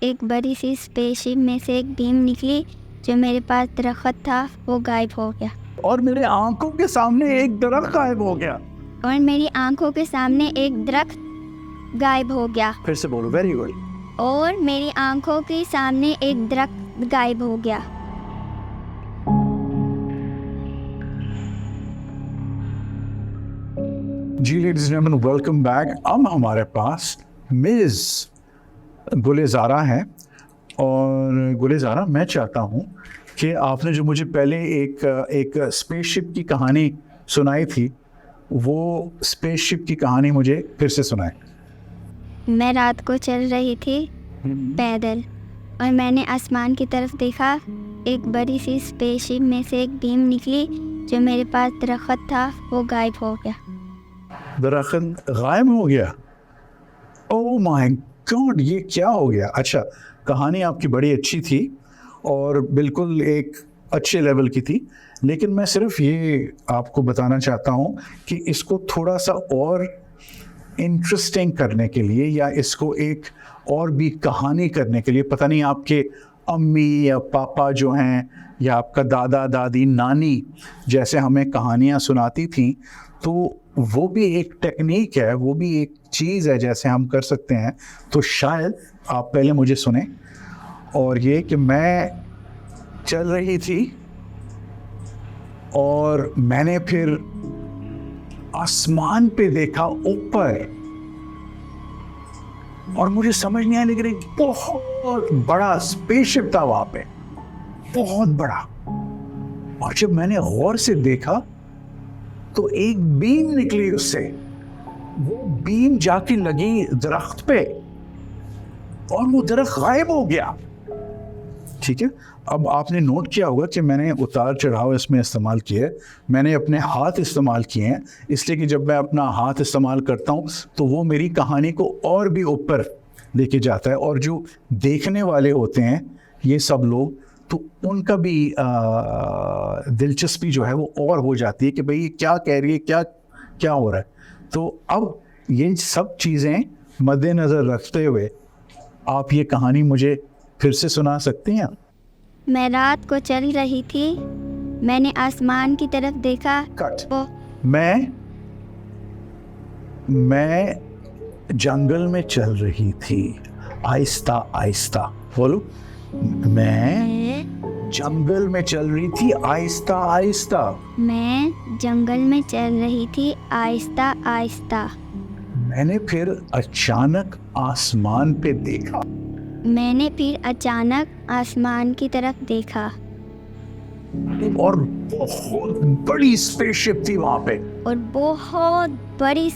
एक बड़ी सी स्पेसशिप में से एक बीम निकली। जो मेरे पास दरख्त था वो गायब हो गया। और मेरे आंखों के सामने एक दरख्त गायब हो गया। और मेरी आंखों के सामने एक दरख्त गायब हो गया। फिर से बोलो, वेरी गुड। और मेरी आंखों के सामने एक दरख्त गायब हो गया। जी ladies and gentleman, welcome back. अब हमारे पास मिस गुलेज़ारा है। और गुलेज़ारा, मैं चाहता हूँ कि आपने जो मुझे पहले एक स्पेसशिप की कहानी सुनाई थी, वो स्पेसशिप की कहानी मुझे फिर से सुनाए। मैं रात को चल रही थी पैदल और मैंने आसमान की तरफ देखा। एक बड़ी सी स्पेसशिप में से एक बीम निकली। जो मेरे पास दरख्त था वो गायब हो गया। दरख्त गायब हो गया? ओह माय गॉड, ये क्या हो गया? अच्छा, कहानी आपकी बड़ी अच्छी थी और बिल्कुल एक अच्छे लेवल की थी, लेकिन मैं सिर्फ ये आपको बताना चाहता हूँ कि इसको थोड़ा सा और इंटरेस्टिंग करने के लिए या इसको एक और भी कहानी करने के लिए, पता नहीं आपके अम्मी या पापा जो हैं या आपका दादा दादी नानी जैसे हमें कहानियाँ सुनाती थी, तो वो भी एक टेक्निक है, वो भी एक चीज़ है जैसे हम कर सकते हैं। तो शायद आप पहले मुझे सुने। और ये कि मैं चल रही थी और मैंने फिर आसमान पे देखा ऊपर, और मुझे समझ नहीं आया, लेकिन एक बहुत बड़ा स्पेसशिप था वहां पे, बहुत बड़ा। और जब मैंने गौर से देखा तो एक बीम निकली उससे। वो बीम जाके लगी दरख्त पे और वो दरख्त गायब हो गया। ठीक है, अब आपने नोट किया होगा कि मैंने उतार चढ़ाव इसमें इस्तेमाल किए, मैंने अपने हाथ इस्तेमाल किए हैं, इसलिए कि जब मैं अपना हाथ इस्तेमाल करता हूँ तो वो मेरी कहानी को और भी ऊपर लेके जाता है। और जो देखने वाले होते हैं ये सब लोग, तो उनका भी दिलचस्पी जो है वो और हो जाती है कि भाई ये क्या कह रही है, क्या क्या हो रहा है। तो अब ये सब चीज़ें मद्देनज़र रखते हुए आप ये कहानी मुझे फिर से सुना सकती हैं? मैं रात को चल रही थी, मैंने आसमान की तरफ देखा। कट। वो मैं जंगल में चल रही थी, आहिस्ता आहिस्ता। बोलो, मैं जंगल में चल रही थी आहिस्ता आहिस्ता। मैं जंगल में चल रही थी आहिस्ता आहिस्ता। मैंने फिर अचानक आसमान पे देखा। मैंने फिर अचानक आसमान की तरफ देखा और बहुत बड़ी स्पेसशिप थी वहां पे। और बहुत बड़ी